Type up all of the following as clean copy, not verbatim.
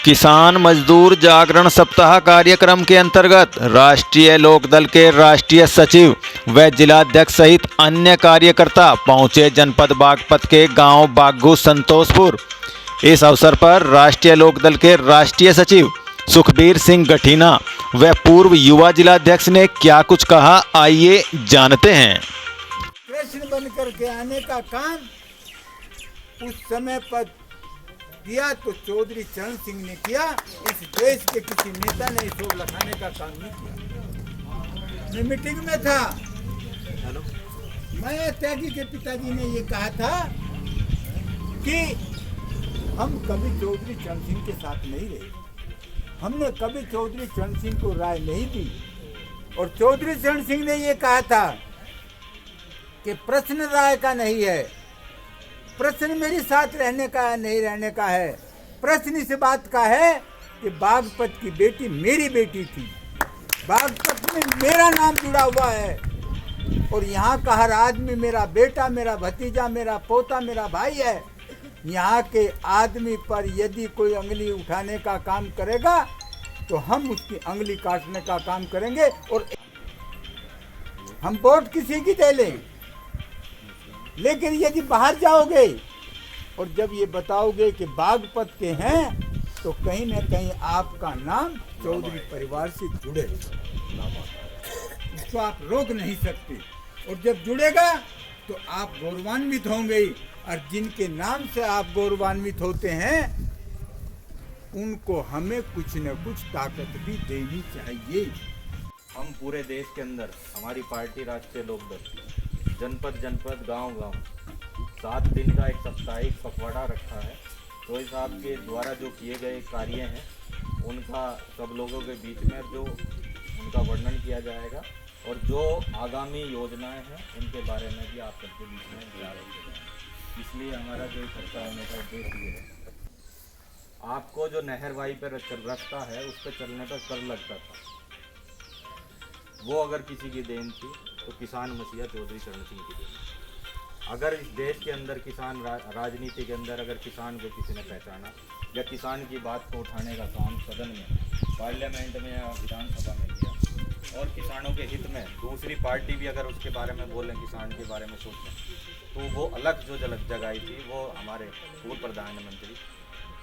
किसान मजदूर जागरण सप्ताह कार्यक्रम के अंतर्गत राष्ट्रीय लोकदल के राष्ट्रीय सचिव व जिलाध्यक्ष सहित अन्य कार्यकर्ता पहुंचे जनपद बागपत के गांव बागू संतोषपुर। इस अवसर पर राष्ट्रीय लोकदल के राष्ट्रीय सचिव सुखबीर सिंह गठीना व पूर्व युवा जिलाध्यक्ष ने क्या कुछ कहा, आइए जानते हैं। कृष्ण बनकर के आने का काम उस समय पर किया तो चौधरी चरण सिंह ने किया। इस देश के किसी नेता ने शोभ लखाने का काम नहीं किया। मैं मीटिंग में था, मैं त्यागी के पिताजी ने ये कहा था कि हम कभी चौधरी चरण सिंह के साथ नहीं रहे, हमने कभी चौधरी चरण सिंह को राय नहीं दी। और चौधरी चरण सिंह ने ये कहा था कि प्रश्न राय का नहीं है, प्रश्न मेरे साथ रहने का नहीं रहने का है। प्रश्न इस बात का है कि बागपत की बेटी मेरी बेटी थी, बागपत में मेरा नाम जुड़ा हुआ है और यहाँ का हर आदमी मेरा बेटा, मेरा भतीजा, मेरा पोता, मेरा भाई है। यहाँ के आदमी पर यदि कोई अंगली उठाने का काम करेगा तो हम उसकी अंगली काटने का काम करेंगे। और हम वोट किसी की दे लें, लेकिन यदि बाहर जाओगे और जब ये बताओगे कि बागपत के हैं तो कहीं ना कहीं आपका नाम चौधरी परिवार से जुड़े, इसको आप रोक नहीं सकते। और जब जुड़ेगा तो आप गौरवान्वित होंगे, और जिनके नाम से आप गौरवान्वित होते हैं उनको हमें कुछ न कुछ ताकत भी देनी चाहिए। हम पूरे देश के अंदर हमारी पार्टी राष्ट्रीय लोकदल जनपद जनपद गांव-गांव 7 दिन का एक साप्ताहिक पखवाड़ा रखा है। रोहित साहब के द्वारा जो किए गए कार्य हैं उनका सब लोगों के बीच में जो उनका वर्णन किया जाएगा और जो आगामी योजनाएं हैं उनके बारे में भी आप सबके बीच में विचार किया जाएगा। इसलिए हमारा जो चर्चा होने का उद्देश्य ये है, आपको जो नहरवाई पर रास्ता है उस पर चलने पर कर लगता था, वो अगर किसी की देन थी तो किसान मसीहा चौधरी चरण सिंह की देन। अगर इस देश के अंदर किसान राजनीति के अंदर अगर किसान को किसी ने पहचाना या किसान की बात को उठाने का काम सदन में, पार्लियामेंट में या विधानसभा में किया और किसानों के हित में दूसरी पार्टी भी अगर उसके बारे में बोलें, किसान के बारे में सोचें, तो वो अलग जो जगाई थी वो हमारे पूर्व प्रधानमंत्री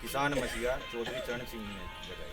किसान मसीहा चौधरी चरण सिंह ने जगाई।